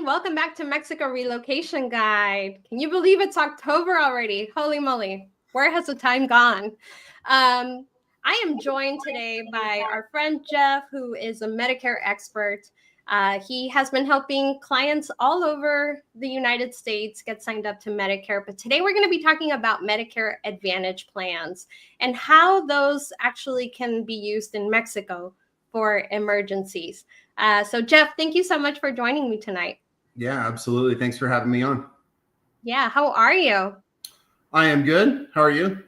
Welcome back to Mexico Relocation Guide. Can you believe it's October already? Holy moly, where has the time gone? I am joined today by our friend Jeff, who is a Medicare expert. He has been helping clients all over the United States get signed up to Medicare. But today we're going to be talking about Medicare Advantage plans and how those actually can be used in Mexico for emergencies. So Jeff, thank you so much for joining me tonight. Yeah, absolutely. Thanks for having me on. Yeah, how are you? I am good. How are you?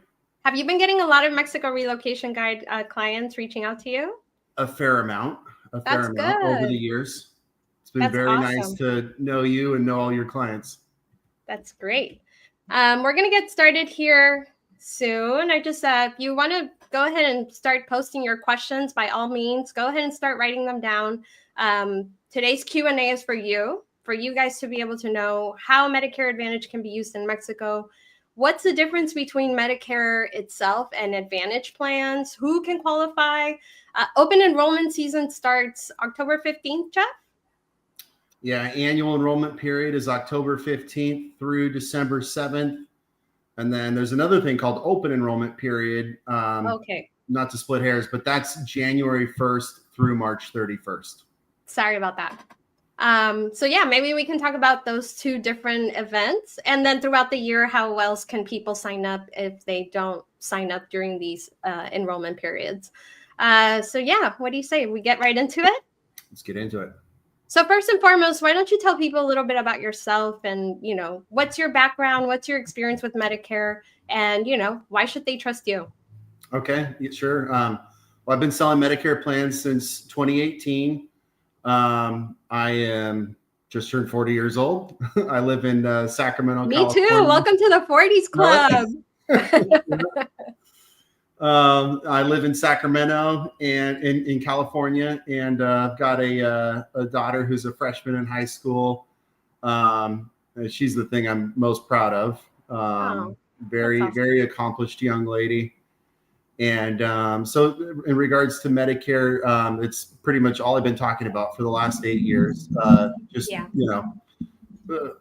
Have you been getting a lot of Mexico Relocation Guide clients reaching out to you? A fair amount That's good. over the years. It's been very nice to know you and know all your clients. That's great. We're going to get started here soon. I just, if you want to go ahead and start posting your questions, by all means, go ahead and start writing them down. Today's Q&A is for you guys to be able to know how Medicare Advantage can be used in Mexico. What's the difference between Medicare itself and Advantage plans? Who can qualify? Open enrollment season starts October 15th, Jeff? Yeah, annual enrollment period is October 15th through December 7th. And then there's another thing called open enrollment period. Okay. Not to split hairs, but that's January 1st through March 31st. Sorry about that. So yeah, maybe we can talk about those two different events. And then throughout the year, how else can people sign up if they don't sign up during these enrollment periods? So yeah, what do you say? We get right into it? Let's get into it. So first and foremost, why don't you tell people a little bit about yourself and, what's your background? What's your experience with Medicare? And, why should they trust you? Okay, sure. Well, I've been selling Medicare plans since 2018. I am just turned 40 years old. I live in Sacramento, California. Me too. Welcome to the 40s Club. I live in Sacramento and in California, and I've got a daughter who's a freshman in high school. She's the thing I'm most proud of. Very, awesome. Very accomplished young lady. And so in regards to Medicare, it's pretty much all I've been talking about for the last 8 years,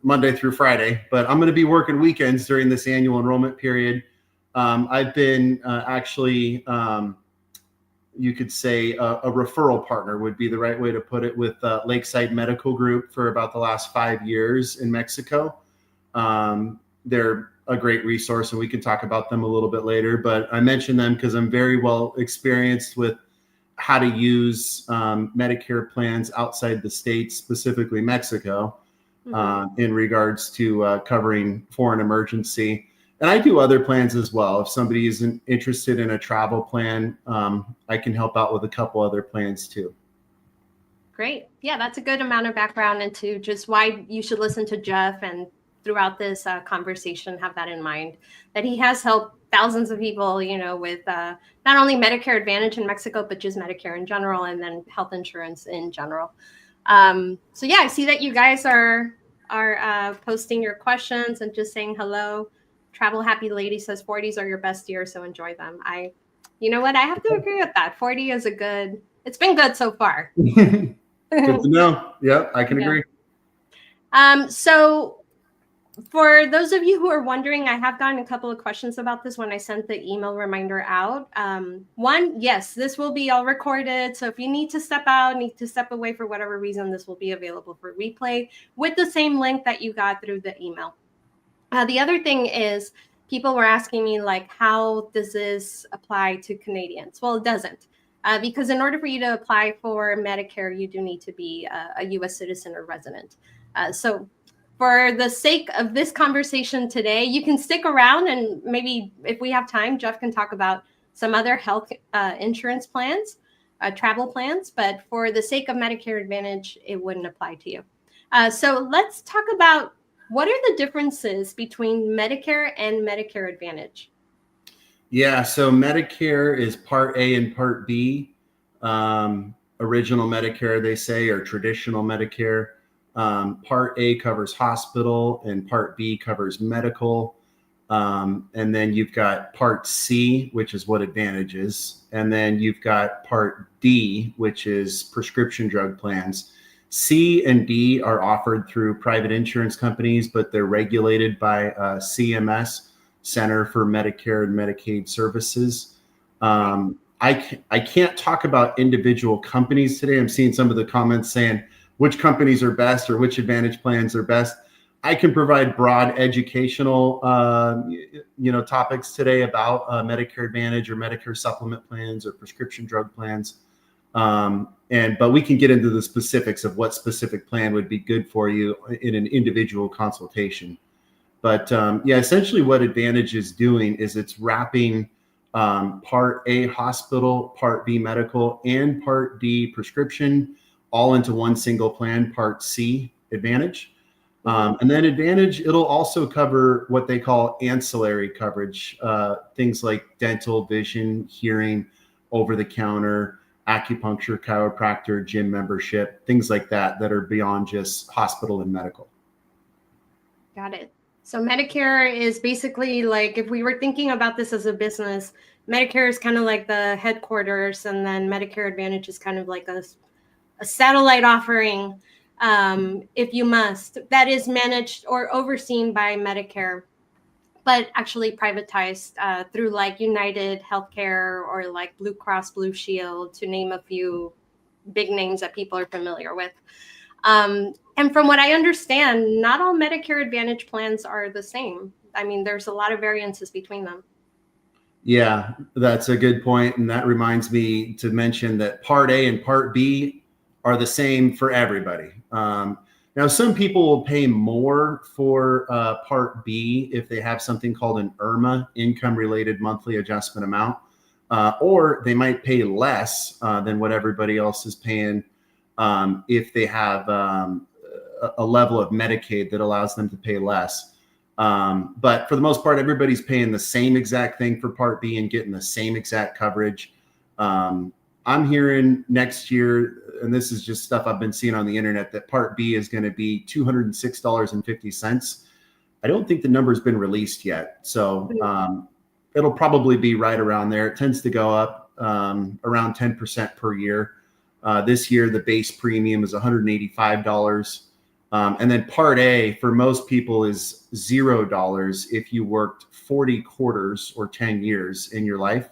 Monday through Friday. But I'm going to be working weekends during this annual enrollment period. I've been actually, you could say a referral partner would be the right way to put it, with Lakeside Medical Group for about the last 5 years in Mexico. They're a great resource, and we can talk about them a little bit later. But I mention them because I'm very well experienced with how to use Medicare plans outside the States, specifically Mexico, in regards to covering for an emergency. And I do other plans as well. If somebody isn't interested in a travel plan, I can help out with a couple other plans too. Great. Yeah, that's a good amount of background into just why you should listen to Jeff, and throughout this conversation, have that in mind, that he has helped thousands of people, with not only Medicare Advantage in Mexico, but just Medicare in general, and then health insurance in general. So yeah, I see that you guys are posting your questions and just saying hello. Travel Happy Lady says 40s are your best years, so enjoy them. You know what? I have to agree with that. 40 is it's been good so far. Good to know. Yeah, I can agree. So for those of you who are wondering, I have gotten a couple of questions about this when I sent the email reminder out. One, yes, this will be all recorded. So if you need to step away for whatever reason, this will be available for replay with the same link that you got through the email. The other thing is, people were asking me, how does this apply to Canadians? Well, it doesn't, because in order for you to apply for Medicare, you do need to be a U.S. citizen or resident. So for the sake of this conversation today, you can stick around, and maybe if we have time, Jeff can talk about some other health insurance plans, travel plans. But for the sake of Medicare Advantage, it wouldn't apply to you. So let's talk about, what are the differences between Medicare and Medicare Advantage? Yeah, so Medicare is Part A and Part B. Original Medicare, they say, or traditional Medicare. Part A covers hospital, and Part B covers medical. And then you've got Part C, which is what Advantage is. And then you've got Part D, which is prescription drug plans. C and D are offered through private insurance companies, but they're regulated by CMS, Center for Medicare and Medicaid Services. I can't talk about individual companies today. I'm seeing some of the comments saying which companies are best or which Advantage plans are best. I can provide broad educational, topics today about Medicare Advantage or Medicare supplement plans or prescription drug plans. But we can get into the specifics of what specific plan would be good for you in an individual consultation. But essentially what Advantage is doing is it's wrapping Part A hospital, Part B medical, and Part D prescription all into one single plan, Part C Advantage. And then Advantage, it'll also cover what they call ancillary coverage, things like dental, vision, hearing, over-the-counter, acupuncture, chiropractor, gym membership, things like that are beyond just hospital and medical. Got it. So Medicare is basically like, if we were thinking about this as a business, Medicare is kind of like the headquarters, and then Medicare Advantage is kind of like a satellite offering, if you must, that is managed or overseen by Medicare, but actually privatized through like United Healthcare or like Blue Cross Blue Shield, to name a few big names that people are familiar with. And from what I understand, not all Medicare Advantage plans are the same. I mean, there's a lot of variances between them. Yeah, that's a good point. And that reminds me to mention that Part A and Part B are the same for everybody. Now, some people will pay more for Part B if they have something called an IRMA, income-related monthly adjustment amount, or they might pay less than what everybody else is paying if they have a level of Medicaid that allows them to pay less. But for the most part, everybody's paying the same exact thing for Part B and getting the same exact coverage. I'm hearing next year, and this is just stuff I've been seeing on the internet, that Part B is going to be $206.50. I don't think the number's been released yet. So it'll probably be right around there. It tends to go up around 10% per year. This year, the base premium is $185. And then Part A for most people is $0 if you worked 40 quarters or 10 years in your life.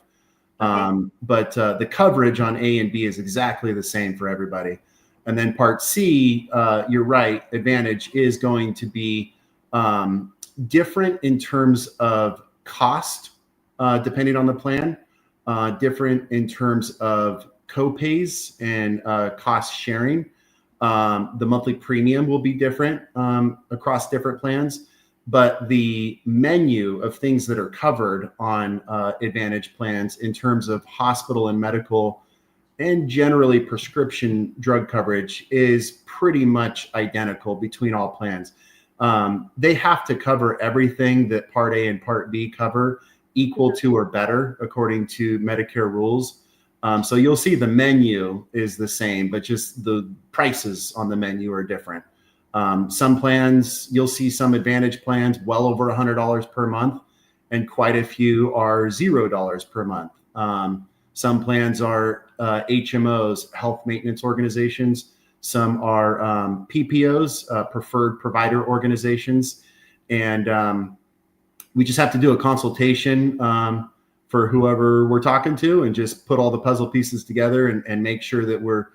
But the coverage on A and B is exactly the same for everybody. And then Part C, you're right, Advantage is going to be different in terms of cost, depending on the plan, different in terms of copays and cost sharing. The monthly premium will be different across different plans, but the menu of things that are covered on Advantage plans in terms of hospital and medical and generally prescription drug coverage is pretty much identical between all plans. They have to cover everything that Part A and Part B cover, equal to or better according to Medicare rules. So you'll see the menu is the same, but just the prices on the menu are different. Some plans, you'll see some Advantage plans well over $100 per month, and quite a few are $0 per month. Some plans are HMOs, health maintenance organizations. Some are PPOs, preferred provider organizations. And we just have to do a consultation for whoever we're talking to and just put all the puzzle pieces together and make sure that we're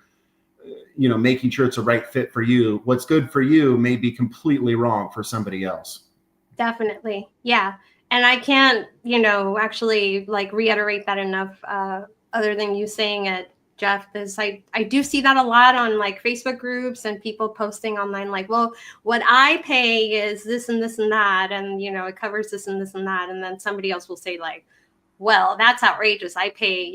making sure it's a right fit for you. What's good for you may be completely wrong for somebody else. Definitely. Yeah. And I can't, actually like reiterate that enough, other than you saying it, Jeff, is I do see that a lot on like Facebook groups and people posting online, like, well, what I pay is this and this and that. And, it covers this and this and that. And then somebody else will say like, well, that's outrageous. I pay,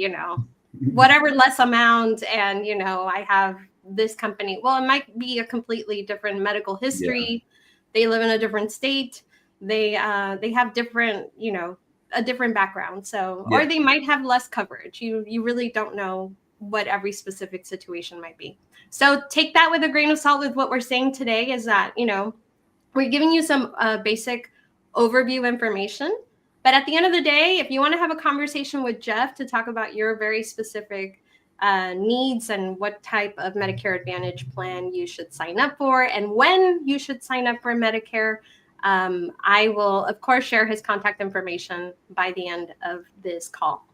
whatever less amount. And, I have this company. Well, it might be a completely different medical history. Yeah. They live in a different state. They have different, a different background. So, yeah. Or they might have less coverage. You really don't know what every specific situation might be. So take that with a grain of salt. With what we're saying today is that, we're giving you some basic overview information. But at the end of the day, if you want to have a conversation with Jeff to talk about your very specific needs and what type of Medicare Advantage plan you should sign up for and when you should sign up for Medicare. I will, of course, share his contact information by the end of this call.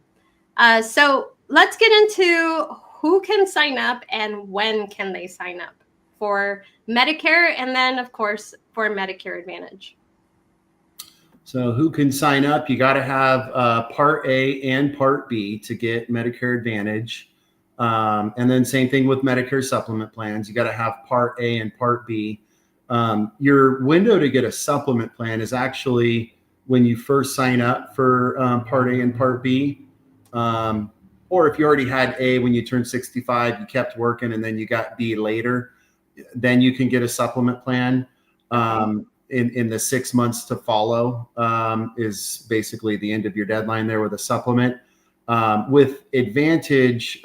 So let's get into who can sign up and when can they sign up for Medicare, and then, of course, for Medicare Advantage. So who can sign up? You got to have Part A and Part B to get Medicare Advantage. And then same thing with Medicare supplement plans. You got to have Part A and Part B. Your window to get a supplement plan is actually when you first sign up for Part A and Part B. Or if you already had A when you turned 65, you kept working and then you got B later, then you can get a supplement plan. In the 6 months to follow is basically the end of your deadline there with a supplement. With Advantage,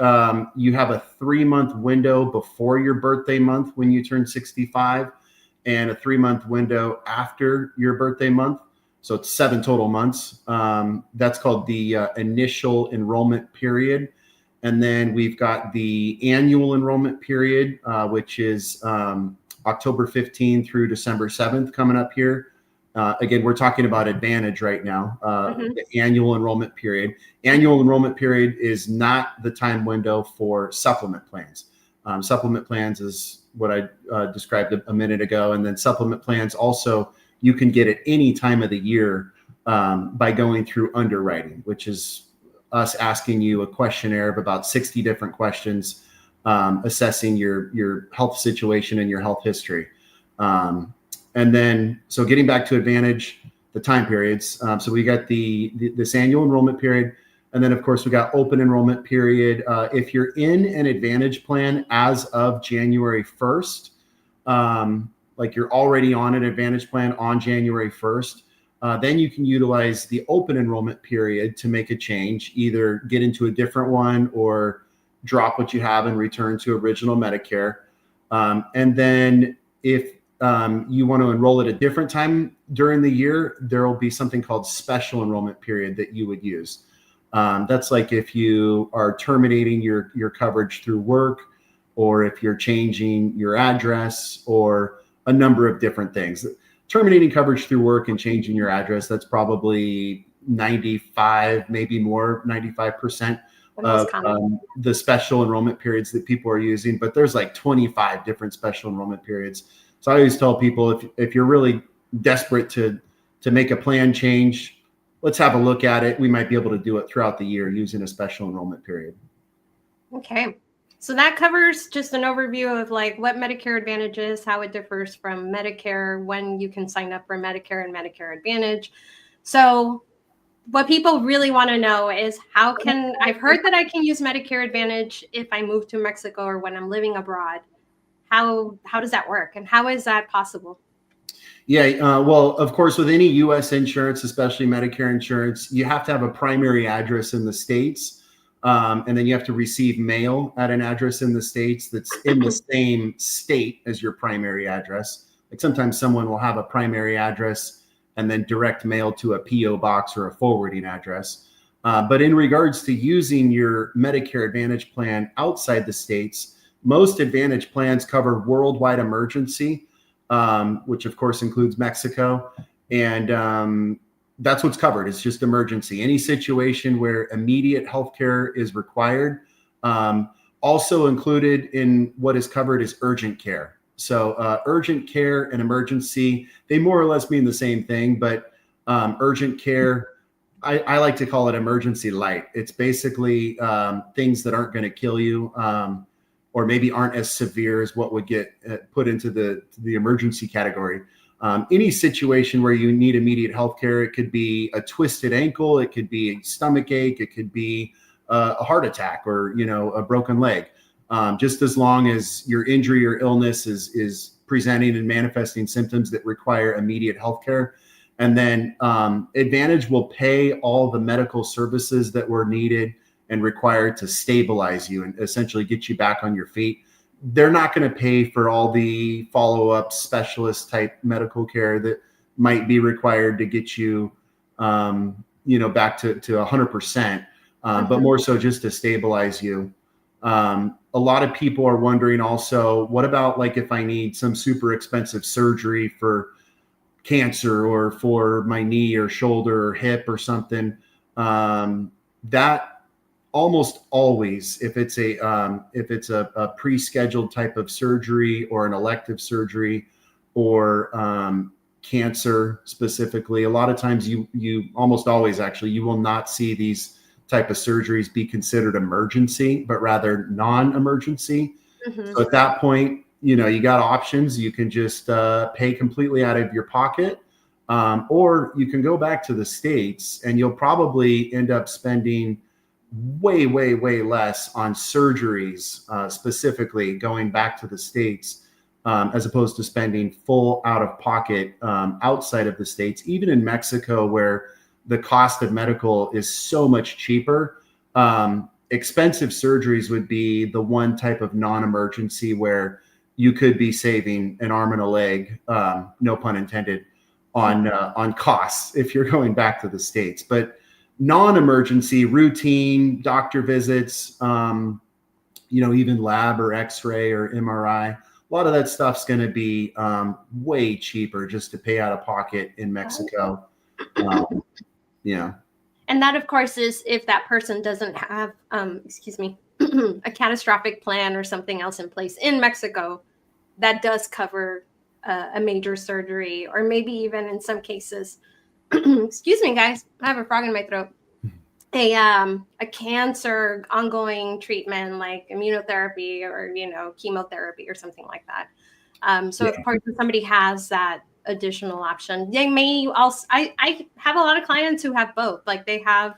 you have a 3-month window before your birthday month when you turn 65 and a 3-month window after your birthday month. So it's 7 total months. That's called the initial enrollment period. And then we've got the annual enrollment period, which is October 15th through December 7th coming up here. Again, we're talking about Advantage right now, the annual enrollment period. Annual enrollment period is not the time window for supplement plans. Supplement plans is what I described a minute ago. And then supplement plans also, you can get at any time of the year by going through underwriting, which is us asking you a questionnaire of about 60 different questions, assessing your health situation and your health history. And then, so getting back to Advantage, the time periods. So we got this annual enrollment period. And then of course we got open enrollment period. If you're in an Advantage plan as of January 1st, like you're already on an Advantage plan on January 1st, then you can utilize the open enrollment period to make a change, either get into a different one or drop what you have and return to original Medicare. And then if you want to enroll at a different time during the year, there will be something called special enrollment period that you would use. That's like if you are terminating your coverage through work, or if you're changing your address, or a number of different things. Terminating coverage through work and changing your address, that's probably 95, maybe more, 95% of the special enrollment periods that people are using. But there's like 25 different special enrollment periods. So I always tell people, if you're really desperate to make a plan change, let's have a look at it. We might be able to do it throughout the year using a special enrollment period. Okay. So that covers just an overview of like what Medicare Advantage is, how it differs from Medicare, when you can sign up for Medicare and Medicare Advantage. So what people really want to know is I've heard that I can use Medicare Advantage if I move to Mexico or when I'm living abroad. How does that work? And how is that possible? Yeah, well, of course, with any U.S. insurance, especially Medicare insurance, you have to have a primary address in the States. And then you have to receive mail at an address in the States that's in the same state as your primary address. Like sometimes someone will have a primary address and then direct mail to a P.O. box or a forwarding address. But in regards to using your Medicare Advantage plan outside the States, most Advantage plans cover worldwide emergency, which of course includes Mexico. And that's what's covered. It's just emergency. Any situation where immediate healthcare is required. Also included in what is covered is urgent care. So urgent care and emergency, they more or less mean the same thing, but urgent care, I like to call it emergency light. It's basically things that aren't going to kill you, or maybe aren't as severe as what would get put into the emergency category. Any situation where you need immediate health care, it could be a twisted ankle, it could be a stomach ache, it could be a heart attack, or a broken leg. Just as long as your injury or illness is presenting and manifesting symptoms that require immediate health care. And then Advantage will pay all the medical services that were needed and required to stabilize you and essentially get you back on your feet. They're not going to pay for all the follow-up specialist type medical care that might be required to get you, back to 100%, but more so just to stabilize you. A lot of people are wondering also, what about like if I need some super expensive surgery for cancer or for my knee or shoulder or hip or something? That almost always, if it's a pre-scheduled type of surgery or an elective surgery or cancer specifically, a lot of times you almost always actually you will not see these type of surgeries be considered emergency, but rather non-emergency. Mm-hmm. So at that point, you got options. You can just pay completely out of your pocket, or you can go back to the States and you'll probably end up spending way, way, way less on surgeries, specifically going back to the States, as opposed to spending full out of pocket outside of the States, even in Mexico, where the cost of medical is so much cheaper. Expensive surgeries would be the one type of non-emergency where you could be saving an arm and a leg, no pun intended, on costs if you're going back to the States. But non-emergency, routine doctor visits, even lab or X-ray or MRI, a lot of that stuff's going to be way cheaper just to pay out of pocket in Mexico. Yeah. And that, of course, is if that person doesn't have, a catastrophic plan or something else in place in Mexico that does cover a major surgery, or maybe even in some cases, excuse me, guys, I have a frog in my throat. A cancer ongoing treatment like immunotherapy or chemotherapy or something like that. So of course, if somebody has that additional option, they may also. I have a lot of clients who have both. Like they have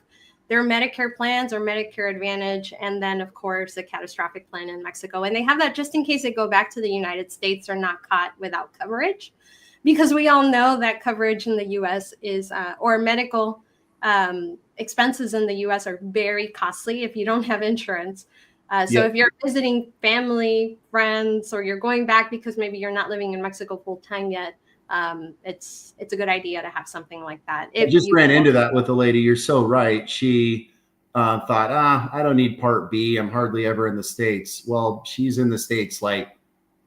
their Medicare plans or Medicare Advantage, and then of course a catastrophic plan in Mexico, and they have that just in case they go back to the United States or not caught without coverage, because we all know that coverage in the U.S. is or medical expenses in the U.S. are very costly if you don't have insurance. So if you're visiting family, friends, or you're going back because maybe you're not living in Mexico full time yet, it's a good idea to have something like that. I just ran into that with a lady. You're so right. She thought, I don't need Part B. I'm hardly ever in the States. Well, she's in the States like,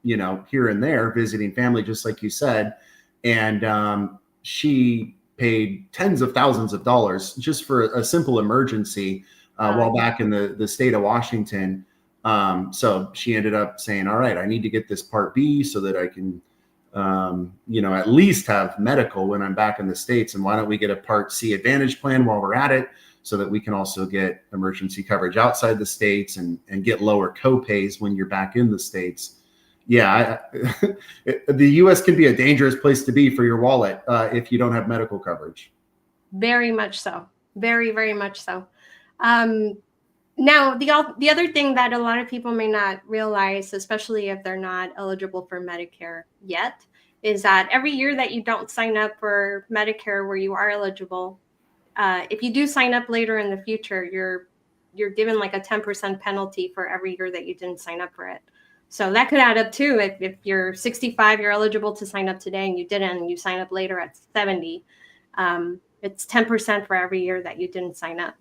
here and there visiting family, just like you said. And she paid tens of thousands of dollars just for a simple emergency while back in the state of Washington. So she ended up saying, all right, I need to get this Part B so that I can, at least have medical when I'm back in the States. And why don't we get a Part C Advantage plan while we're at it so that we can also get emergency coverage outside the States and get lower co-pays when you're back in the States. Yeah, the U.S. can be a dangerous place to be for your wallet if you don't have medical coverage. Very much so. Very, very much so. Now, the other thing that a lot of people may not realize, especially if they're not eligible for Medicare yet, is that every year that you don't sign up for Medicare where you are eligible, if you do sign up later in the future, you're given like a 10% penalty for every year that you didn't sign up for it. So that could add up too. If you're 65, you're eligible to sign up today and you didn't, and you sign up later at 70, it's 10% for every year that you didn't sign up.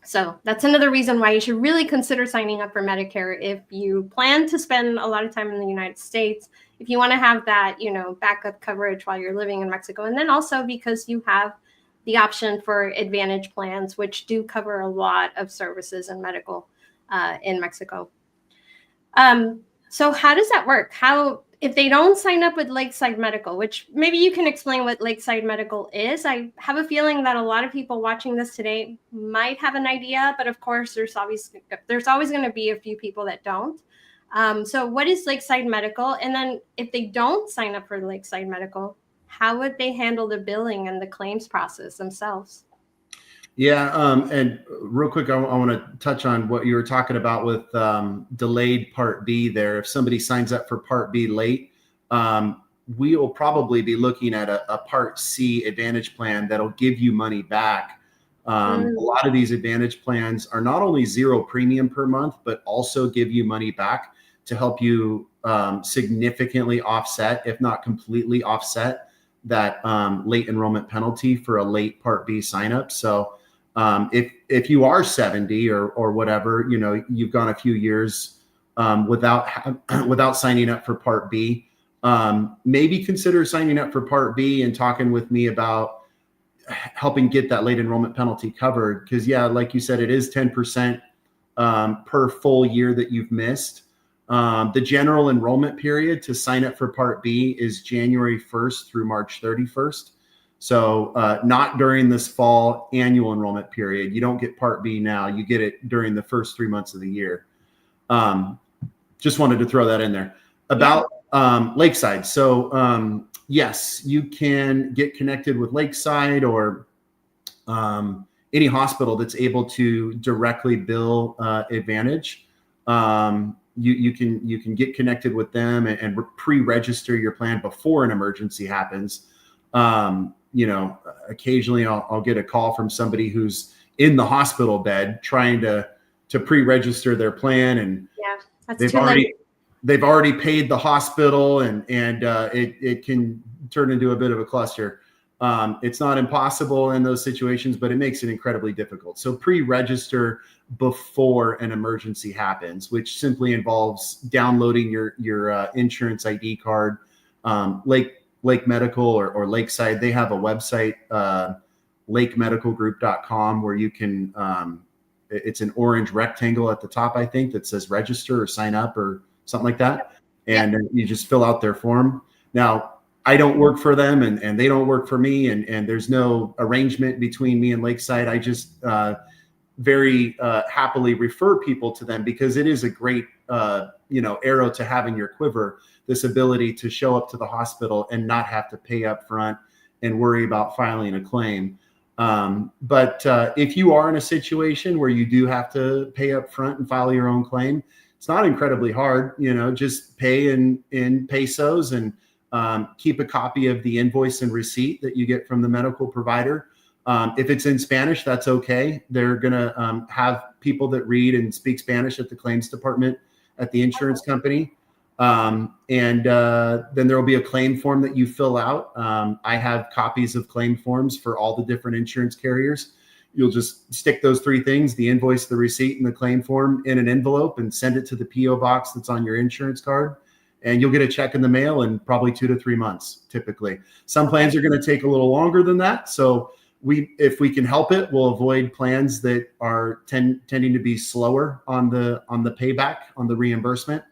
So that's another reason why you should really consider signing up for Medicare if you plan to spend a lot of time in the United States, if you want to have that, backup coverage while you're living in Mexico. And then also because you have the option for Advantage plans, which do cover a lot of services and medical in Mexico. So how does that work? If they don't sign up with Lakeside Medical, which maybe you can explain what Lakeside Medical is. I have a feeling that a lot of people watching this today might have an idea, but of course there's always going to be a few people that don't. So what is Lakeside Medical? And then if they don't sign up for Lakeside Medical, how would they handle the billing and the claims process themselves? Yeah. And real quick, I want to touch on what you were talking about with delayed Part B there. If somebody signs up for Part B late, we will probably be looking at a Part C Advantage plan that'll give you money back. A lot of these Advantage plans are not only zero premium per month, but also give you money back to help you significantly offset, if not completely offset, that late enrollment penalty for a late Part B sign up. So if if you are 70 or whatever, you've gone a few years without signing up for Part B, maybe consider signing up for Part B and talking with me about helping get that late enrollment penalty covered. Because yeah, like you said, it is 10% per full year that you've missed. The general enrollment period to sign up for Part B is January 1st through March 31st. So not during this fall annual enrollment period. You don't get Part B now. You get it during the first 3 months of the year. Just wanted to throw that in there. About Lakeside. So yes, you can get connected with Lakeside or any hospital that's able to directly bill Advantage. You can get connected with them and pre-register your plan before an emergency happens. Occasionally I'll get a call from somebody who's in the hospital bed trying to pre-register their plan, and they've already paid the hospital, and it can turn into a bit of a cluster. It's not impossible in those situations, but it makes it incredibly difficult. So pre-register before an emergency happens, which simply involves downloading your insurance ID card. Lake Medical or Lakeside, they have a website, lakemedicalgroup.com, where you can, it's an orange rectangle at the top, I think, that says register or sign up or something like that. And you just fill out their form. Now, I don't work for them and they don't work for me, and there's no arrangement between me and Lakeside. I just very happily refer people to them because it is a great arrow to have in your quiver, this ability to show up to the hospital and not have to pay up front and worry about filing a claim. But if you are in a situation where you do have to pay up front and file your own claim, it's not incredibly hard. Just pay in pesos and keep a copy of the invoice and receipt that you get from the medical provider. If it's in Spanish, that's okay. They're going to have people that read and speak Spanish at the claims department at the insurance company. And then there will be a claim form that you fill out. I have copies of claim forms for all the different insurance carriers. You'll just stick those three things, the invoice, the receipt, and the claim form, in an envelope and send it to the PO box that's on your insurance card. And you'll get a check in the mail in probably 2 to 3 months, typically. Some plans are going to take a little longer than that. So if we can help it, we'll avoid plans that are tending to be slower on the payback, on the reimbursement.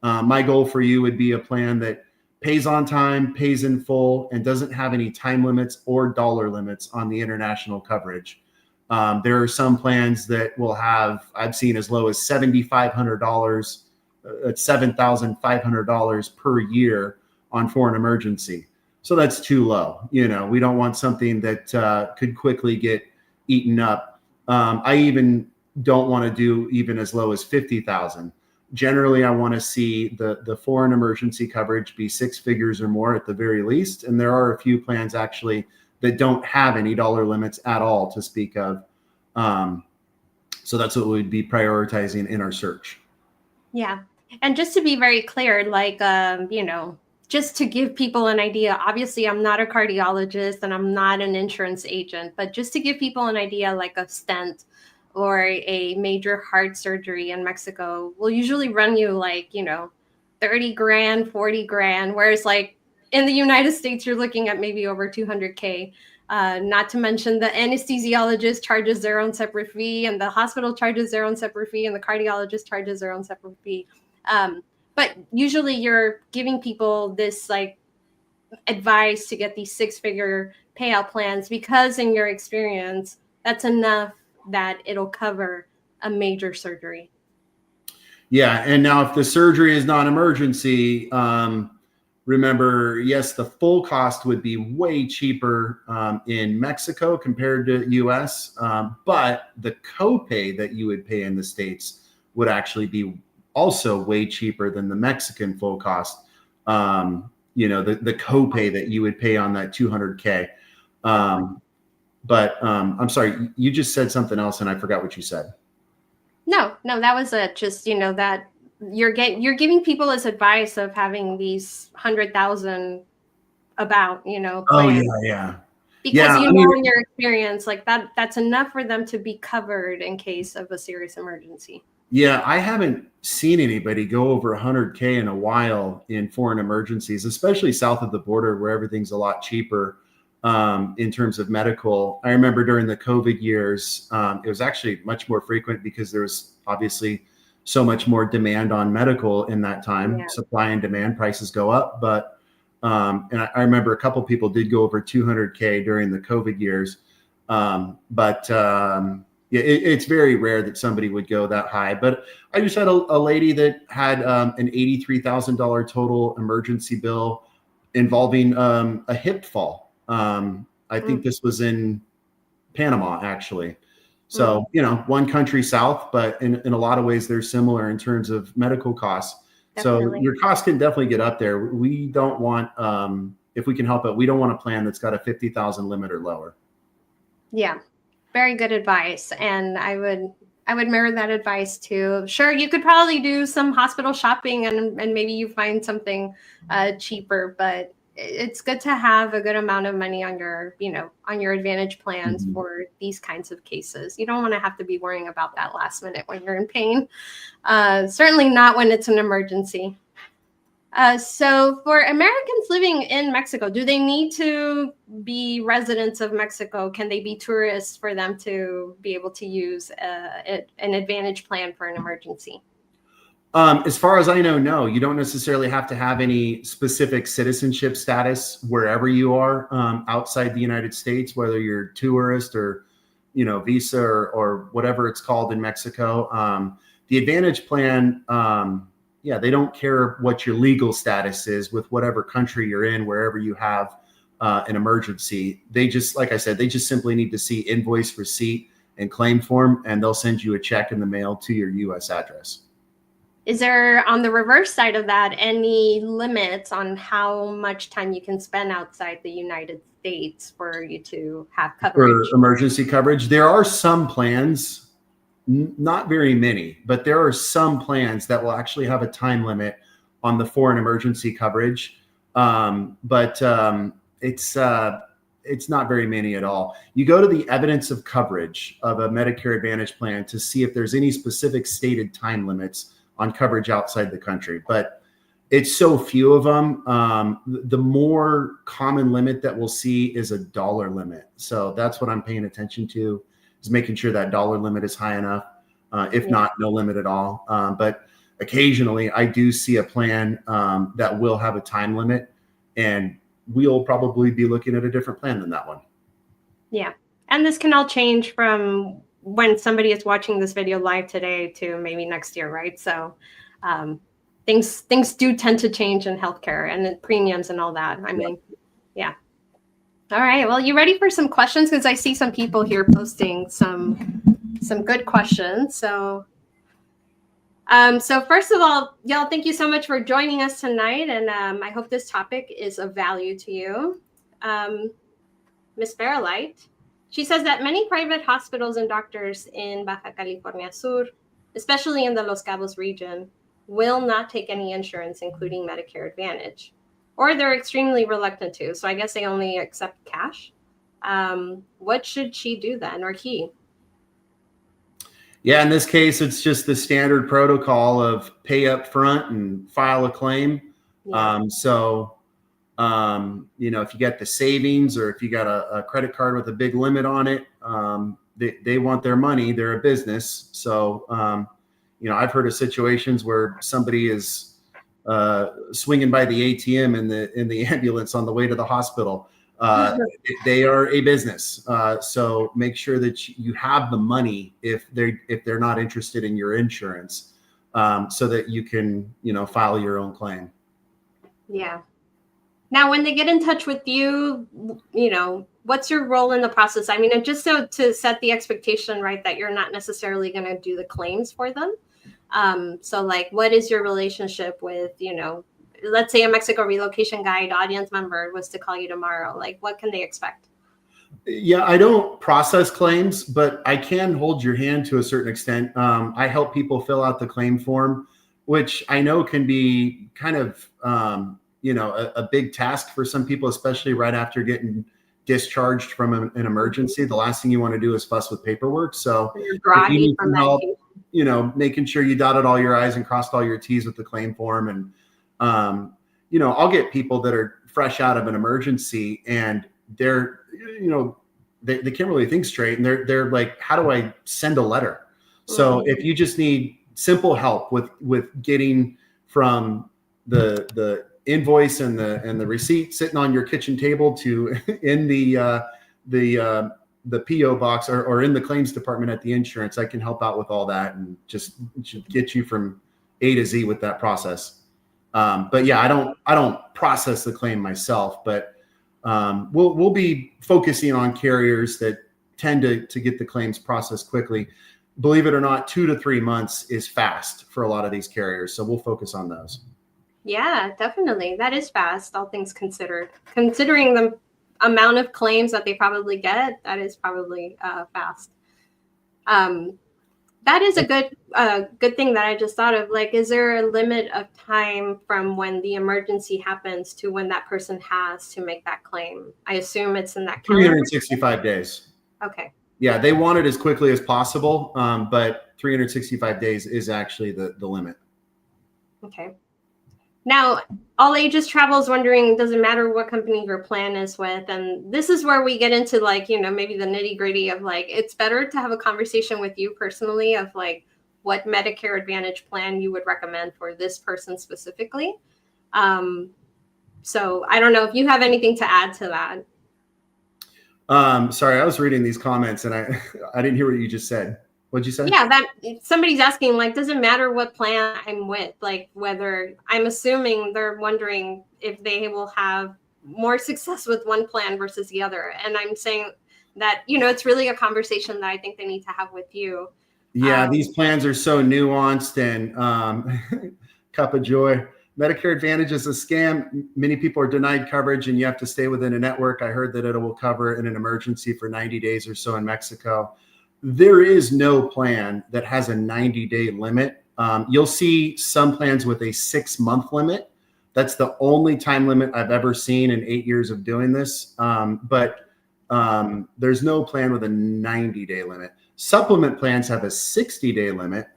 My goal for you would be a plan that pays on time, pays in full, and doesn't have any time limits or dollar limits on the international coverage. There are some plans that will have, I've seen as low as $7,500, $7,500 per year on foreign emergency. So that's too low. We don't want something that could quickly get eaten up. I even don't want to do even as low as 50,000. Generally, I want to see the foreign emergency coverage be 6 figures or more at the very least. And there are a few plans actually that don't have any dollar limits at all to speak of. So that's what we'd be prioritizing in our search. Yeah. And just to be very clear, just to give people an idea, obviously I'm not a cardiologist and I'm not an insurance agent, but just to give people an idea, like a stent or a major heart surgery in Mexico will usually run you 30 grand, 40 grand, whereas like in the United States, you're looking at maybe over 200K. Not to mention the anesthesiologist charges their own separate fee, and the hospital charges their own separate fee, and the cardiologist charges their own separate fee. But usually you're giving people this advice to get these 6-figure payout plans because in your experience, that's enough that it'll cover a major surgery. Yeah. And now if the surgery is non-emergency, remember, yes, the full cost would be way cheaper in Mexico compared to US, but the copay that you would pay in the States would actually be also way cheaper than the Mexican full cost. The copay that you would pay on that 200K. But I'm sorry, you just said something else and I forgot what you said. No, that was just, that you're giving people this advice of having these 100,000 about, plans. Oh yeah. Because Yeah, you I know mean, in your experience, like that's enough for them to be covered in case of a serious emergency. yeah, I haven't seen anybody go over 100K in a while in foreign emergencies, especially south of the border where everything's a lot cheaper in terms of medical. I remember during the COVID years, it was actually much more frequent because there was obviously so much more demand on medical in that time. Yeah. Supply and demand, prices go up. But, and I remember a couple people did go over 200K during the COVID years. Yeah, it's very rare that somebody would go that high. But I just had a lady that had an $83,000 total emergency bill involving a hip fall. I think Mm, this was in Panama, actually. mm, So, one country south, but in a lot of ways, they're similar in terms of medical costs. So definitely. your costs can definitely get up there. We don't want, if we can help it, we don't want a plan that's got a 50,000 limit or lower. Yeah. Very good advice. And I would mirror that advice too. Sure, you could probably do some hospital shopping and maybe you find something cheaper, but it's good to have a good amount of money on your advantage plans Mhm. for these kinds of cases. You don't want to have to be worrying about that last minute when you're in pain. Certainly not when it's an emergency. So for Americans living in Mexico, do they need to be residents of Mexico? Can they be tourists for them to be able to use an advantage plan for an emergency? As far as I know, no, you don't necessarily have to have any specific citizenship status wherever you are outside the United States, whether you're a tourist or, visa or whatever it's called in Mexico. The Advantage Plan, yeah, they don't care what your legal status is with whatever country you're in, wherever you have an emergency. They just, like I said, they just simply need to see invoice, receipt, and claim form, and they'll send you a check in the mail to your U.S. address. Is there, on the reverse side of that, any limits on how much time you can spend outside the United States for you to have For coverage? emergency coverage, there are some plans, not very many, but there are some plans that will actually have a time limit on the foreign emergency coverage. But it's not very many at all. You go to the evidence of coverage of a Medicare Advantage plan to see if there's any specific stated time limits on coverage outside the country. But it's so few of them. The more common limit that we'll see is a dollar limit. So that's what I'm paying attention to, is making sure that dollar limit is high enough. If Yeah. not, no limit at all. But occasionally I do see a plan that will have a time limit, and we'll probably be looking at a different plan than that one. Yeah. And this can all change from when somebody is watching this video live today to maybe next year, right? So um, things do tend to change in healthcare and the premiums and all that. I mean, yeah. All right. Well, you ready for some questions? Because I see some people here posting some good questions. So first of all, y'all, thank you so much for joining us tonight, and I hope this topic is of value to you. Miss Fairlight, she says that many private hospitals and doctors in Baja California Sur, especially in the Los Cabos region, will not take any insurance, including Medicare Advantage, or they're extremely reluctant to. So I guess they only accept cash. What should she do then, or he? Yeah, in this case, it's just the standard protocol of pay up front and file a claim. Yeah. If you get the savings or if you got a credit card with a big limit on it, they want their money. They're a business. So, I've heard of situations where somebody is swinging by the ATM in the ambulance on the way to the hospital. They are a business. So make sure that you have the money if they're not interested in your insurance, so that you can, file your own claim. Yeah. Now, when they get in touch with you, what's your role in the process? I mean, and just so to set the expectation, right, that you're not necessarily going to do the claims for them. So like, what is your relationship with, let's say a Mexico relocation guide audience member was to call you tomorrow, like what can they expect? Yeah, I don't process claims, but I can hold your hand to a certain extent. I help people fill out the claim form, which I know can be kind of, a big task for some people, especially right after getting discharged from an emergency, the last thing you want to do is fuss with paperwork. So You're if you groggy need from some help, medication. making sure you dotted all your I's and crossed all your T's with the claim form. And, I'll get people that are fresh out of an emergency and they're, they can't really think straight. And they're like, how do I send a letter? So if you just need simple help with getting from the invoice and the receipt sitting on your kitchen table to in the PO box or in the claims department at the insurance, I can help out with all that and just get you from A to Z with that process. But yeah, I don't process the claim myself, but we'll be focusing on carriers that tend to get the claims processed quickly. Believe it or not, 2 to 3 months is fast for a lot of these carriers. So we'll focus on those. Yeah, definitely. That is fast, all things considered. Considering the amount of claims that they probably get, that is probably fast. That is a good thing that I just thought of. Like, is there a limit of time from when the emergency happens to when that person has to make that claim? I assume it's in that calendar. 365 days. Okay. Yeah, they want it as quickly as possible, but 365 days is actually the limit. Okay. Now, all ages travel is wondering, doesn't matter what company your plan is with. And this is where we get into maybe the nitty gritty of it's better to have a conversation with you personally of what Medicare Advantage plan you would recommend for this person specifically. So I don't know if you have anything to add to that. Sorry, I was reading these comments and I didn't hear what you just said. What'd you say? Yeah, that somebody's asking, does it matter what plan I'm with? Whether I'm assuming they're wondering if they will have more success with one plan versus the other. And I'm saying that, it's really a conversation that I think they need to have with you. Yeah, these plans are so nuanced and cup of joy. Medicare Advantage is a scam. Many people are denied coverage and you have to stay within a network. I heard that it will cover in an emergency for 90 days or so in Mexico. There is no plan that has a 90-day limit. You'll see some plans with a 6-month limit. That's the only time limit I've ever seen in 8 years of doing this. But there's no plan with a 90-day limit. Supplement plans have a 60-day limit.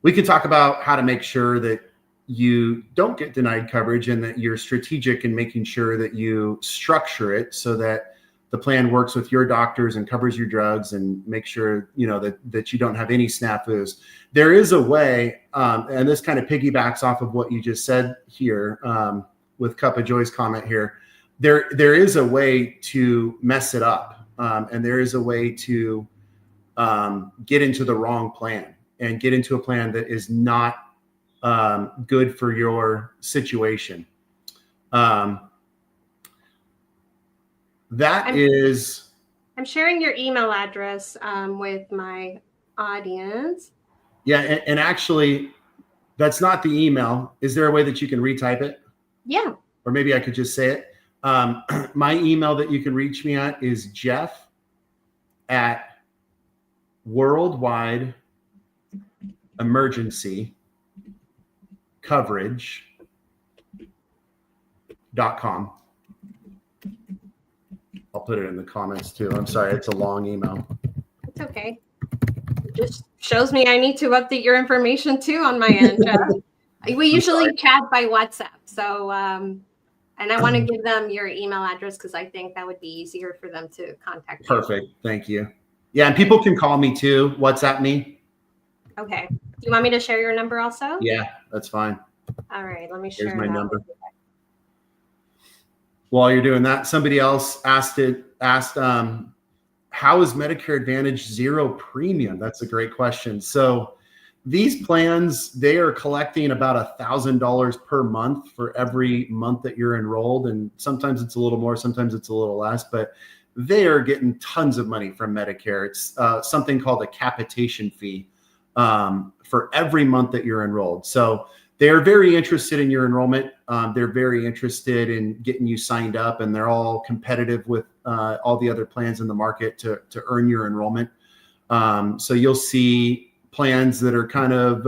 We can talk about how to make sure that you don't get denied coverage and that you're strategic in making sure that you structure it so that the plan works with your doctors and covers your drugs and make sure, that you don't have any snafus. There is a way, and this kind of piggybacks off of what you just said here with Cup of Joy's comment here. There is a way to mess it up. And there is a way to get into the wrong plan and get into a plan that is not good for your situation. I'm sharing your email address with my audience. Yeah, and actually, that's not the email. Is there a way that you can retype it? Yeah. Or maybe I could just say it. My email that you can reach me at is Jeff@worldwide emergency coverage.com. I'll put it in the comments too. I'm sorry, it's a long email. It's okay. It just shows me I need to update your information too on my end. We usually chat by WhatsApp. So, and I want to give them your email address because I think that would be easier for them to contact you. Perfect. Thank you. Yeah, and people can call me too. WhatsApp me. Okay. Do you want me to share your number also? Yeah, that's fine. All right. Let me share my number. While you're doing that, somebody else asked, how is Medicare Advantage zero premium? That's a great question. So these plans, they are collecting about $1,000 per month for every month that you're enrolled. And sometimes it's a little more, sometimes it's a little less, but they are getting tons of money from Medicare. It's something called a capitation fee for every month that you're enrolled. So they are very interested in your enrollment. They're very interested in getting you signed up, and they're all competitive with all the other plans in the market to earn your enrollment. So you'll see plans that are kind of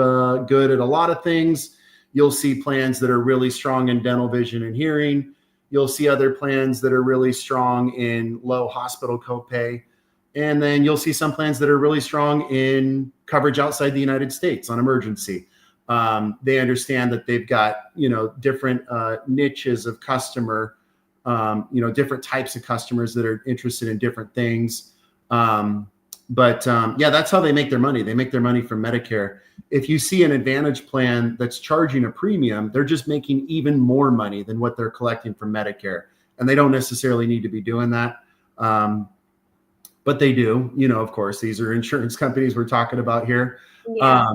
good at a lot of things. You'll see plans that are really strong in dental, vision, and hearing. You'll see other plans that are really strong in low hospital copay. And then you'll see some plans that are really strong in coverage outside the United States on emergency. They understand that they've got, different niches of customer, different types of customers that are interested in different things. Yeah, that's how they make their money. They make their money from Medicare. If you see an Advantage plan that's charging a premium, they're just making even more money than what they're collecting from Medicare. And they don't necessarily need to be doing that. But they do, of course, these are insurance companies we're talking about here. Yeah.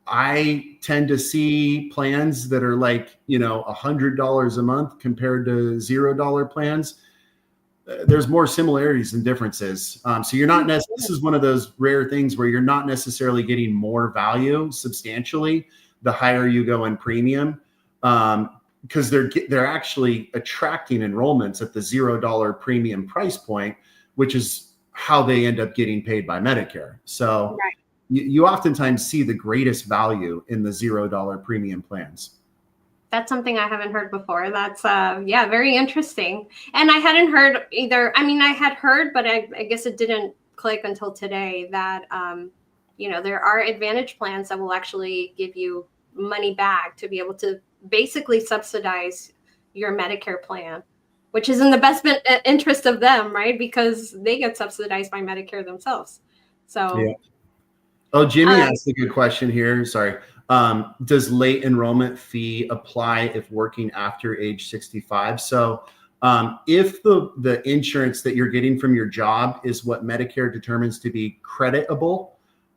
I tend to see plans that are like, $100 a month compared to $0 plans. There's more similarities than differences. So you're not this is one of those rare things where you're not necessarily getting more value substantially the higher you go in premium, because they're actually attracting enrollments at the $0 premium price point, which is how they end up getting paid by Medicare. So Right. you oftentimes see the greatest value in the $0 premium plans. That's something I haven't heard before. That's very interesting. And I hadn't heard either. I mean, I had heard, but I guess it didn't click until today that there are Advantage plans that will actually give you money back to be able to basically subsidize your Medicare plan, which is in the best interest of them, right? Because they get subsidized by Medicare themselves. So yeah. Oh, Jimmy asked a good question here. Sorry. Does late enrollment fee apply if working after age 65? So if the insurance that you're getting from your job is what Medicare determines to be creditable,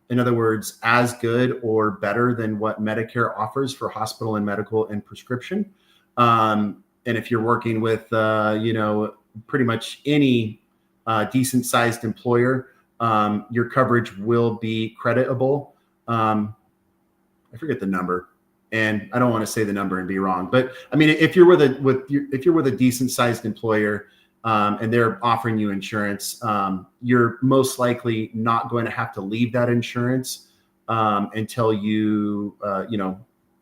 in other words, as good or better than what Medicare offers for hospital and medical and prescription. And if you're working with, pretty much any decent sized employer, your coverage will be creditable. I forget the number, and I don't want to say the number and be wrong, but I mean, if you're with a decent sized employer, and they're offering you insurance, you're most likely not going to have to leave that insurance until you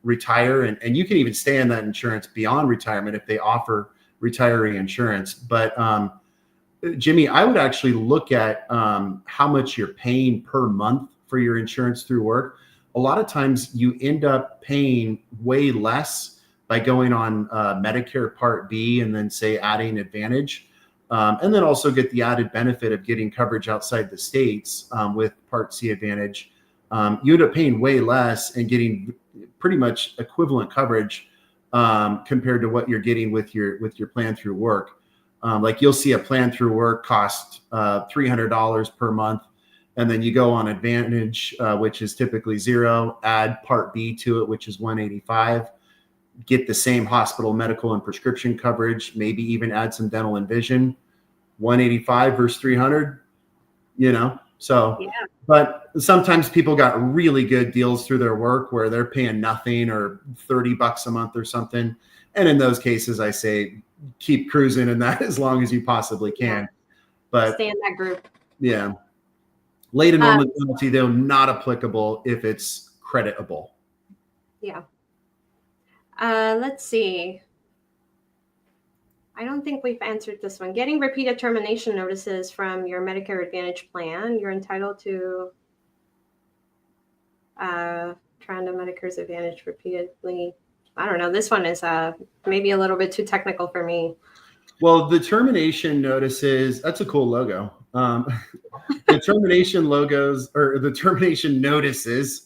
retire, and you can even stay in that insurance beyond retirement if they offer retiree insurance. But Jimmy, I would actually look at how much you're paying per month for your insurance through work. A lot of times you end up paying way less by going on Medicare Part B and then say adding Advantage, and then also get the added benefit of getting coverage outside the States with Part C Advantage. You end up paying way less and getting pretty much equivalent coverage compared to what you're getting with your plan through work. Like you'll see a plan through work cost $300 per month. And then you go on Advantage, which is typically $0, add Part B to it, which is $185, get the same hospital, medical, and prescription coverage, maybe even add some dental and vision, $185 versus $300, So, yeah. But sometimes people got really good deals through their work where they're paying nothing or $30 a month or something. And in those cases, I say, keep cruising in that as long as you possibly can. Yeah. But stay in that group. Yeah. Late enrollment penalty, though, not applicable if it's creditable. Yeah. Let's see. I don't think we've answered this one. Getting repeated termination notices from your Medicare Advantage plan. You're entitled to trying to Medicare's Advantage repeatedly. I don't know. This one is maybe a little bit too technical for me. Well, the termination notices, that's a cool logo. The termination logos or the termination notices,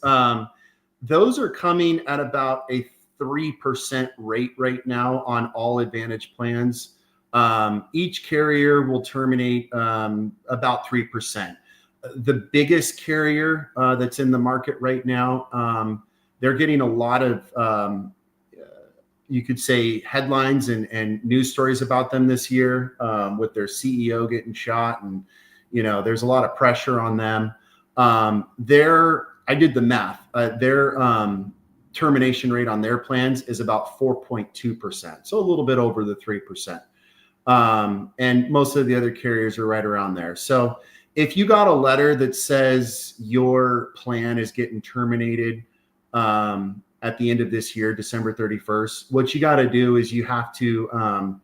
those are coming at about a 3% rate right now on all Advantage plans. Each carrier will terminate about 3%. The biggest carrier that's in the market right now, they're getting a lot of you could say headlines and news stories about them this year with their CEO getting shot, and there's a lot of pressure on them. I did the math. Their termination rate on their plans is about 4.2%, so a little bit over the 3%. And most of the other carriers are right around there. So if you got a letter that says your plan is getting terminated at the end of this year, December 31st, what you got to do is you have to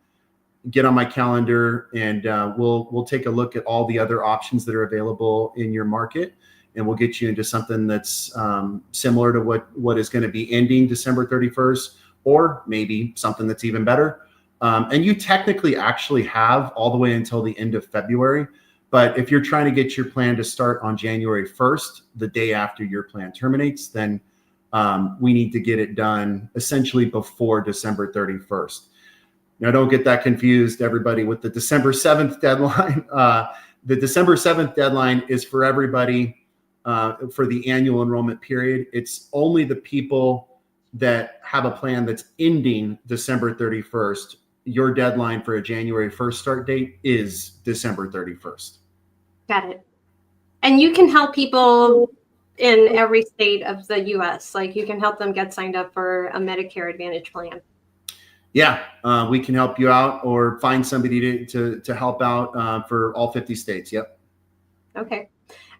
get on my calendar, and we'll take a look at all the other options that are available in your market, and we'll get you into something that's similar to what is going to be ending December 31st, or maybe something that's even better. And you technically actually have all the way until the end of February. But if you're trying to get your plan to start on January 1st, the day after your plan terminates, then we need to get it done essentially before December 31st. Now, don't get that confused, everybody, with the December 7th deadline. The December 7th deadline is for everybody for the annual enrollment period. It's only the people that have a plan that's ending December 31st. Your deadline for a January 1st start date is December 31st. Got it. And you can help people in every state of the U.S. Like, you can help them get signed up for a Medicare Advantage plan. Yeah, we can help you out, or find somebody to help out for all 50 states. Yep. Okay.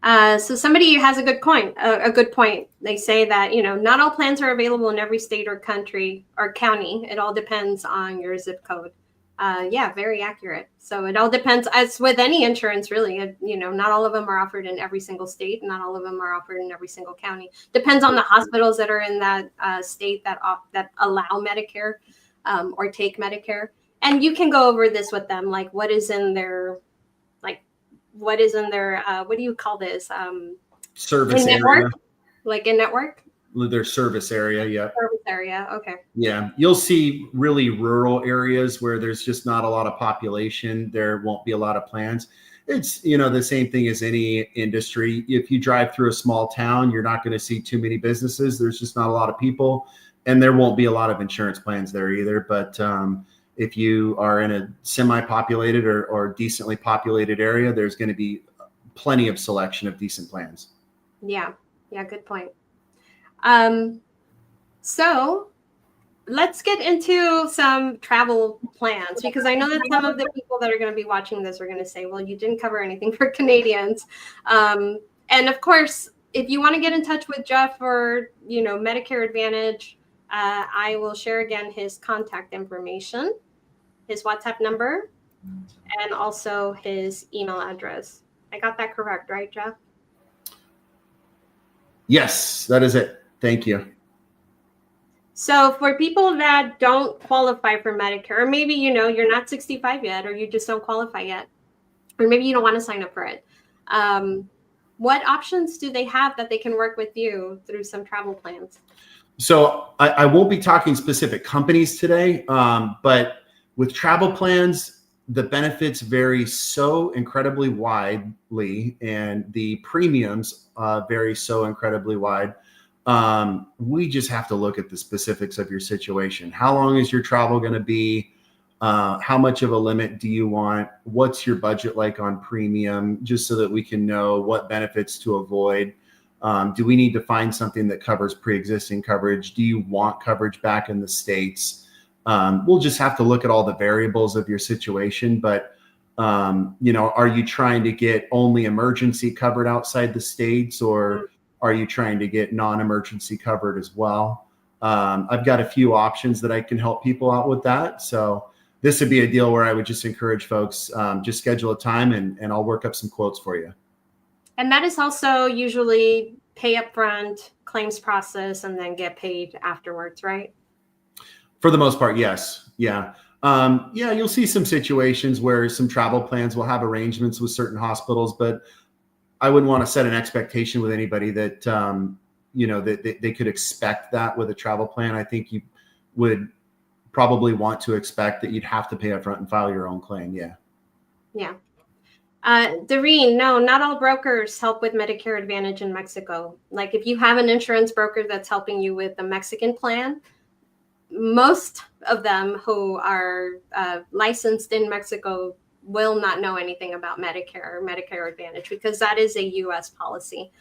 So somebody has a good point. They say that, not all plans are available in every state or country or county. It all depends on your zip code. Yeah, very accurate. So it all depends. As with any insurance, really, not all of them are offered in every single state. Not all of them are offered in every single county. Depends on the hospitals that are in that state that allow Medicare or take Medicare. And you can go over this with them, like what is in their, what do you call this? Service network? area. Like in network? Their service area. Yeah. Service area. Okay. Yeah. You'll see really rural areas where there's just not a lot of population. There won't be a lot of plans. It's, the same thing as any industry. If you drive through a small town, you're not going to see too many businesses. There's just not a lot of people, and there won't be a lot of insurance plans there either. But if you are in a semi-populated or decently populated area, there's going to be plenty of selection of decent plans. Yeah. Good point. So let's get into some travel plans, because I know that some of the people that are going to be watching this are going to say, well, you didn't cover anything for Canadians. And of course, if you want to get in touch with Jeff or, Medicare Advantage, I will share again his contact information, his WhatsApp number, and also his email address. I got that correct, right, Jeff? Yes, that is it. Thank you. So for people that don't qualify for Medicare, or maybe, you're not 65 yet, or you just don't qualify yet, or maybe you don't want to sign up for it, what options do they have that they can work with you through some travel plans? So I won't be talking specific companies today, but with travel plans, the benefits vary so incredibly widely, and the premiums vary so incredibly wide. We just have to look at the specifics of your situation. How long is your travel going to be? How much of a limit do you want? What's your budget like on premium? Just so that we can know what benefits to avoid. Do we need to find something that covers pre-existing coverage? Do you want coverage back in the States? We'll just have to look at all the variables of your situation. But, are you trying to get only emergency covered outside the States, or are you trying to get non-emergency covered as well? I've got a few options that I can help people out with that. So this would be a deal where I would just encourage folks, just schedule a time and I'll work up some quotes for you. And that is also usually pay up front, claims process, and then get paid afterwards, right? For the most part, yes. Yeah. You'll see some situations where some travel plans will have arrangements with certain hospitals, but I wouldn't want to set an expectation with anybody that, that they could expect that with a travel plan. I think you would probably want to expect that you'd have to pay up front and file your own claim. Yeah. Yeah. Doreen, no, not all brokers help with Medicare Advantage in Mexico. Like, if you have an insurance broker that's helping you with the Mexican plan, most of them who are licensed in Mexico will not know anything about Medicare or Medicare Advantage, because that is a U.S. policy.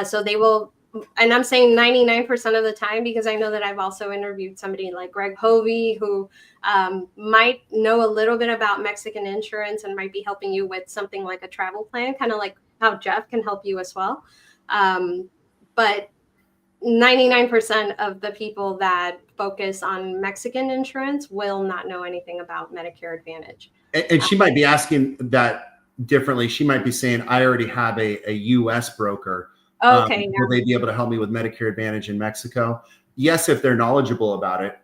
So they will, and I'm saying 99% of the time, because I know that I've also interviewed somebody like Greg Hovey, who might know a little bit about Mexican insurance and might be helping you with something like a travel plan, kind of like how Jeff can help you as well. But 99% of the people that focus on Mexican insurance will not know anything about Medicare Advantage. And she might be asking that differently. She might be saying, I already have a U.S. broker. Okay. Will they be able to help me with Medicare Advantage in Mexico? Yes, if they're knowledgeable about it.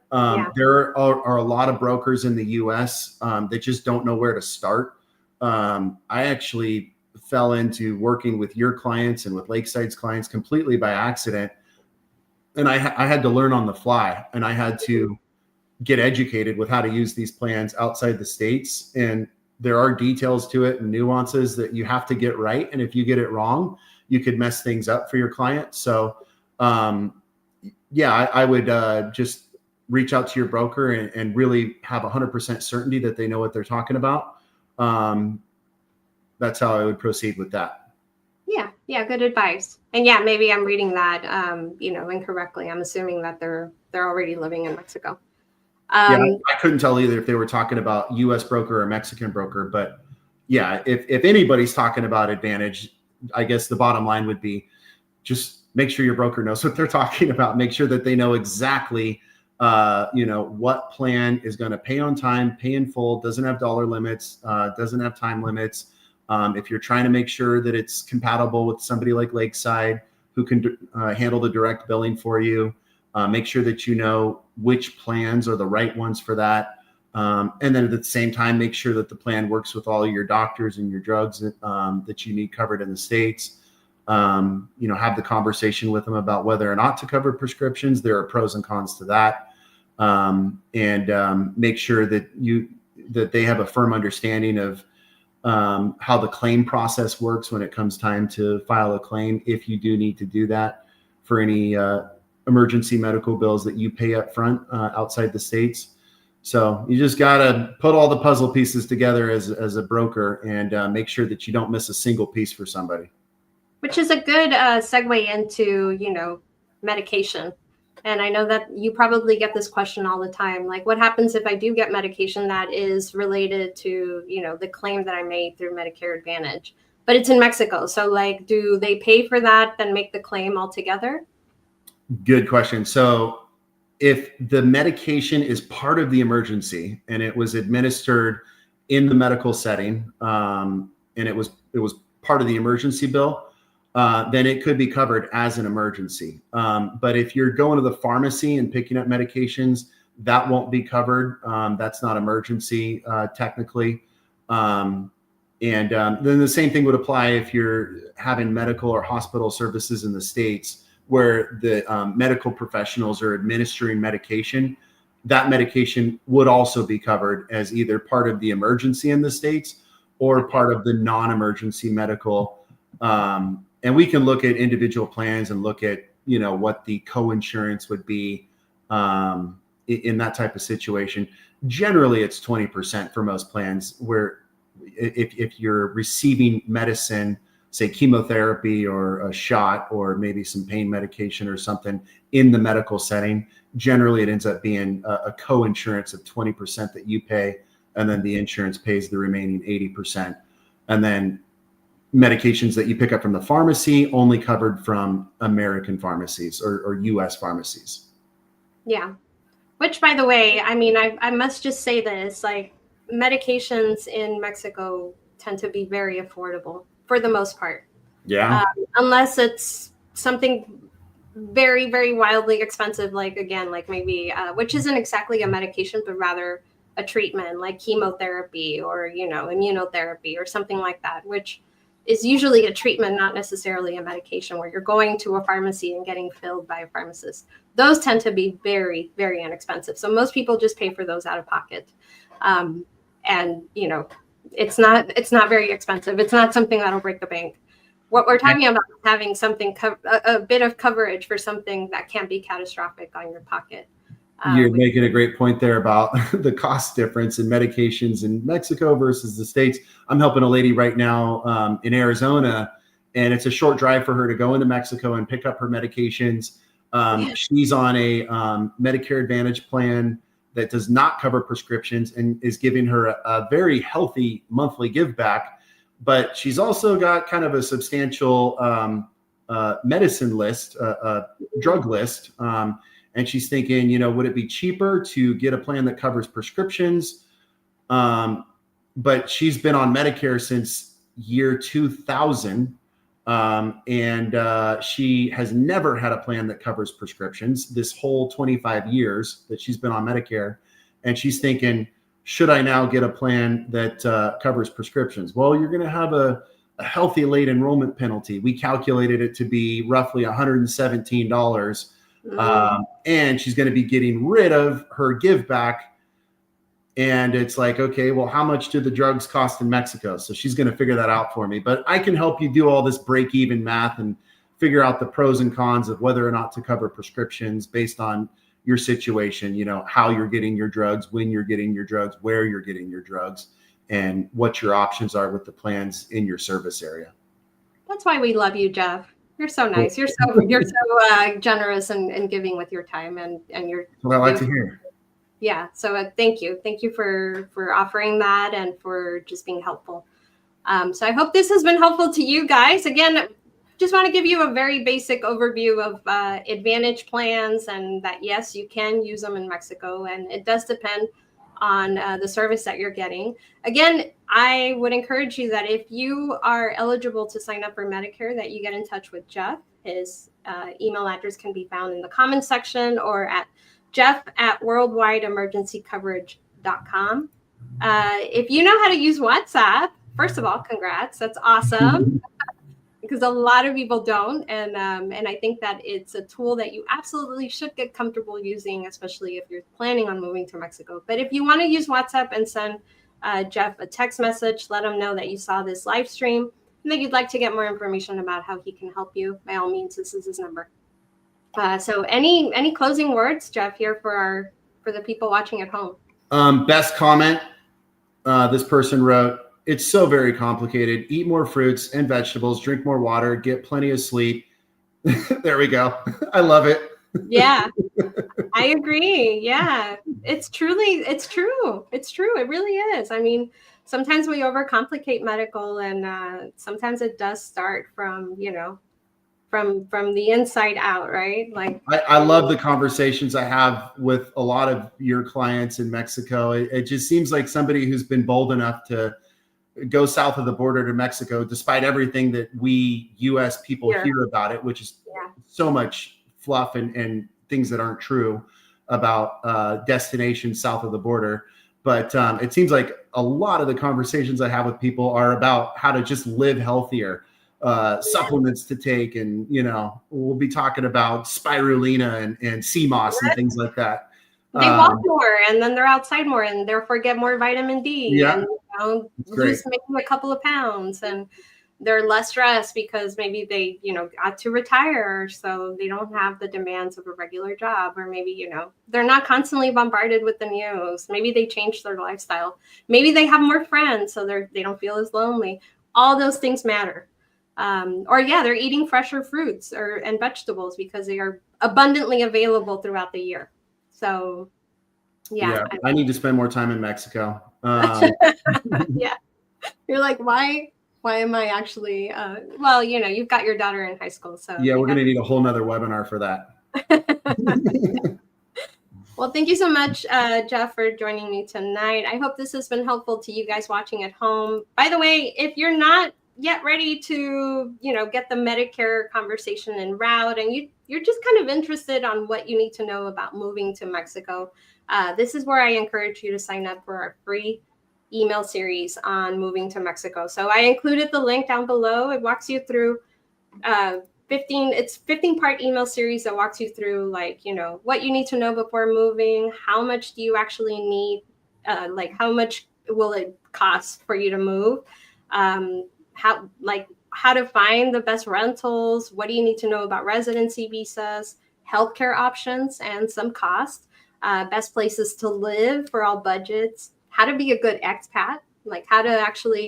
There are a lot of brokers in the U.S. That just don't know where to start. I actually fell into working with your clients and with Lakeside's clients completely by accident. And I had to learn on the fly, and I had to get educated with how to use these plans outside the States. And there are details to it and nuances that you have to get right. And if you get it wrong, you could mess things up for your client. So, I would just reach out to your broker and really have 100% certainty that they know what they're talking about. That's how I would proceed with that. Yeah, good advice. And yeah, maybe I'm reading that, incorrectly. I'm assuming that they're already living in Mexico. I couldn't tell either if they were talking about U.S. broker or Mexican broker, but yeah, if anybody's talking about Advantage, I guess the bottom line would be just make sure your broker knows what they're talking about. Make sure that they know exactly, what plan is going to pay on time, pay in full, doesn't have dollar limits, doesn't have time limits. If you're trying to make sure that it's compatible with somebody like Lakeside who can handle the direct billing for you, make sure that you know which plans are the right ones for that. And then at the same time, make sure that the plan works with all your doctors and your drugs that you need covered in the States. Have the conversation with them about whether or not to cover prescriptions. There are pros and cons to that. And make sure that they have a firm understanding of how the claim process works when it comes time to file a claim, if you do need to do that for any emergency medical bills that you pay up front outside the States. So you just got to put all the puzzle pieces together as a broker and make sure that you don't miss a single piece for somebody. Which is a good segue into, medication. And I know that you probably get this question all the time. Like, what happens if I do get medication that is related to, the claim that I made through Medicare Advantage, but it's in Mexico? So like, do they pay for that, then make the claim altogether? Good question. So if the medication is part of the emergency and it was administered in the medical setting, and it was part of the emergency bill, then it could be covered as an emergency. But if you're going to the pharmacy and picking up medications, that won't be covered. That's not emergency technically. And then the same thing would apply if you're having medical or hospital services in the States where the medical professionals are administering medication. That medication would also be covered as either part of the emergency in the States or part of the non-emergency medical. And we can look at individual plans and look at, what the co-insurance would be in that type of situation. Generally, it's 20% for most plans, where if you're receiving medicine, say chemotherapy or a shot or maybe some pain medication or something in the medical setting, generally it ends up being a co-insurance of 20% that you pay, and then the insurance pays the remaining 80%. And then medications that you pick up from the pharmacy only covered from American pharmacies or U.S. pharmacies. Yeah. Which, by the way, I mean, I must just say this, like, medications in Mexico tend to be very affordable for the most part. Yeah. Unless it's something very, very wildly expensive, like, again, like maybe, which isn't exactly a medication, but rather a treatment like chemotherapy or, immunotherapy or something like that, which is usually a treatment, not necessarily a medication, where you're going to a pharmacy and getting filled by a pharmacist. Those tend to be very, very inexpensive. So most people just pay for those out of pocket. And, it's not very expensive. It's not something that'll break the bank. What we're talking about is having something, a bit of coverage for something that can be catastrophic on your pocket. You're making a great point there about the cost difference in medications in Mexico versus the States. I'm helping a lady right now in Arizona, and it's a short drive for her to go into Mexico and pick up her medications. She's on a Medicare Advantage plan that does not cover prescriptions and is giving her a very healthy monthly give back. But she's also got kind of a substantial medicine list, drug list. And she's thinking, would it be cheaper to get a plan that covers prescriptions? But she's been on Medicare since year 2000. And she has never had a plan that covers prescriptions this whole 25 years that she's been on Medicare. And she's thinking, should I now get a plan that covers prescriptions? Well, you're going to have a healthy late enrollment penalty. We calculated it to be roughly $117. And she's going to be getting rid of her give back. And it's like, okay, well, how much do the drugs cost in Mexico? So she's going to figure that out for me. But I can help you do all this break-even math and figure out the pros and cons of whether or not to cover prescriptions based on your situation, how you're getting your drugs, when you're getting your drugs, where you're getting your drugs, and what your options are with the plans in your service area. That's why we love you, Jeff. You're so nice. You're so generous and giving with your time and your. What I like to hear. Yeah. So thank you for offering that and for just being helpful. So I hope this has been helpful to you guys. Again, just want to give you a very basic overview of Advantage plans, and that yes, you can use them in Mexico, and it does depend on the service that you're getting. Again, I would encourage you that if you are eligible to sign up for Medicare, that you get in touch with Jeff. His email address can be found in the comments section or at jeff@worldwideemergencycoverage.com. If you know how to use WhatsApp, first of all, congrats. That's awesome. Because a lot of people don't. And I think that it's a tool that you absolutely should get comfortable using, especially if you're planning on moving to Mexico. But if you want to use WhatsApp and send Jeff a text message, let him know that you saw this live stream and that you'd like to get more information about how he can help you. By all means, this is his number. So any closing words, Jeff, here for the people watching at home? Best comment, this person wrote, "It's so very complicated. Eat more fruits and vegetables, drink more water, get plenty of sleep." There we go. I love it. Yeah, I agree. Yeah, it's true. It's true. It really is. I mean, sometimes we overcomplicate medical, and sometimes it does start from, from the inside out, right? Like I love the conversations I have with a lot of your clients in Mexico. It just seems like somebody who's been bold enough to go south of the border to Mexico, despite everything that we U.S. people hear about it, which is so much fluff and things that aren't true about destinations south of the border. But it seems like a lot of the conversations I have with people are about how to just live healthier, supplements to take. And, we'll be talking about spirulina and sea moss and things like that. They walk more, and then they're outside more, and therefore get more vitamin D, and lose maybe a couple of pounds, and they're less stressed because maybe they, got to retire, so they don't have the demands of a regular job, or maybe, they're not constantly bombarded with the news. Maybe they changed their lifestyle. Maybe they have more friends, so they don't feel as lonely. All those things matter. They're eating fresher fruits and vegetables because they are abundantly available throughout the year. So, I need to spend more time in Mexico. Yeah, you're like, why am I actually? You've got your daughter in high school, so yeah, we're gonna need a whole nother webinar for that. Well, thank you so much, Jeff, for joining me tonight. I hope this has been helpful to you guys watching at home. By the way, if you're not yet ready to, get the Medicare conversation en route, and you're just kind of interested on what you need to know about moving to Mexico, this is where I encourage you to sign up for our free email series on moving to Mexico. So I included the link down below. It walks you through 15-part email series that walks you through, what you need to know before moving, how much do you actually need, how much will it cost for you to move, how to find the best rentals, what do you need to know about residency visas, healthcare options, and some cost, best places to live for all budgets, how to be a good expat, how to actually,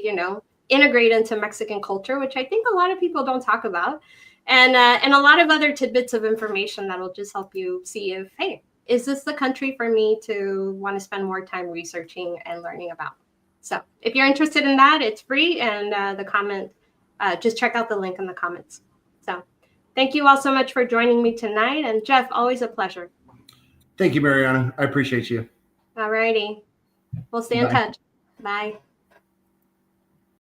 integrate into Mexican culture, which I think a lot of people don't talk about, and a lot of other tidbits of information that'll just help you see if, hey, is this the country for me to want to spend more time researching and learning about? So if you're interested in that, it's free, and just check out the link in the comments. So Thank you all so much for joining me tonight. And Jeff, always a pleasure. Thank you, Mariana. I appreciate you. All righty. We'll stay in Bye. touch. Bye.